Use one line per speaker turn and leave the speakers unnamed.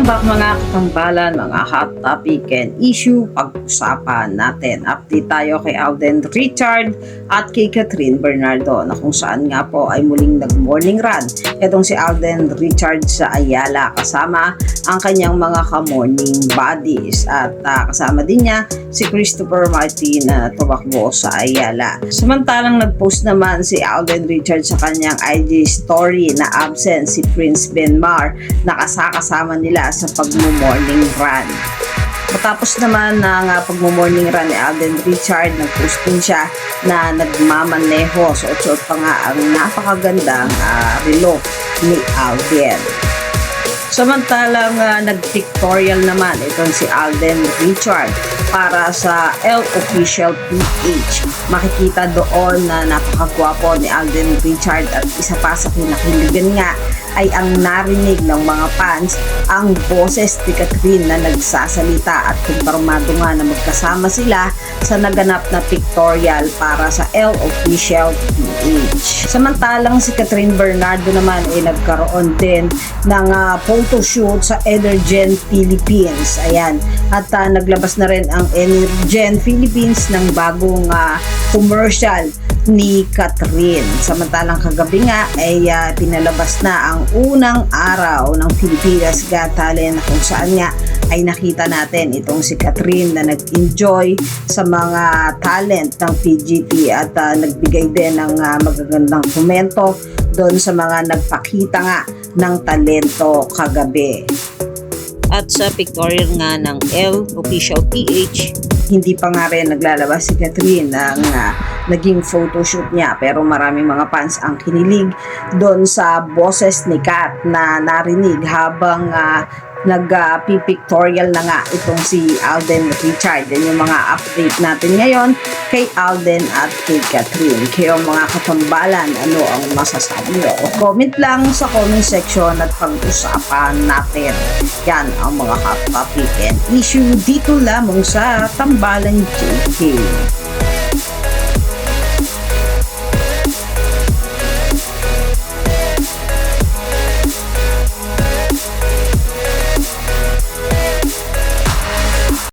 Welcome back mga katambalan, mga hot topic and issue pag-usapan natin. Update tayo kay Alden Richard at kay Catherine Bernardo na kung saan nga po ay muling nag-morning run. Itong si Alden Richard sa Ayala kasama ang kanyang mga ka-morning buddies at kasama din niya si Christopher Martin na tumakbo sa Ayala. Samantalang nag-post naman si Alden Richard sa kanyang IG story na absent si Prince Benmar na kasama nila sa pag-morning run. Matapos naman ng pag-morning run ni Alden Richard, nag-post din siya na nagmamaneho. Suot-suot pa nga ang napakagandang relo ni Alden. Samantalang nag-pictorial naman itong si Alden Richard para sa L Official PH. Makikita doon na napakagwapo ni Alden Richard at isa pa sa kinakiligan nga ay ang narinig ng mga fans ang boses ni Catherine na nagsasalita at kumpirmado nga na magkasama sila sa naganap na pictorial para sa L Official PH. Samantalang si Catherine Bernardo naman ay nagkaroon din ng photoshoot sa Energen Philippines. Ayan. At naglabas na rin ang Energen Philippines ng bagong commercial ni Catherine. Samantalang kagabi nga ay pinalabas na ang unang araw ng Pilipinas Got Talent kung saan nga ay nakita natin itong si Catherine na nag-enjoy sa mga talent ng PGT at nagbigay din ng magagandang komento doon sa mga nagpakita nga ng talento kagabi. At sa pictorial nga ng L Official PH, hindi pa nga rin naglalabas si Catherine ng naging photoshoot niya, pero maraming mga fans ang kinilig doon sa boses ni Kat na narinig habang nag-pictorial na nga itong si Alden Richard. Yan yung mga update natin ngayon kay Alden at kay Catherine. Kayo mga katambalan, ano ang masasabi nyo? Comment lang sa comment section at pag-usapan natin. Yan ang mga hot topic and issue dito lamang sa Tambalan JK.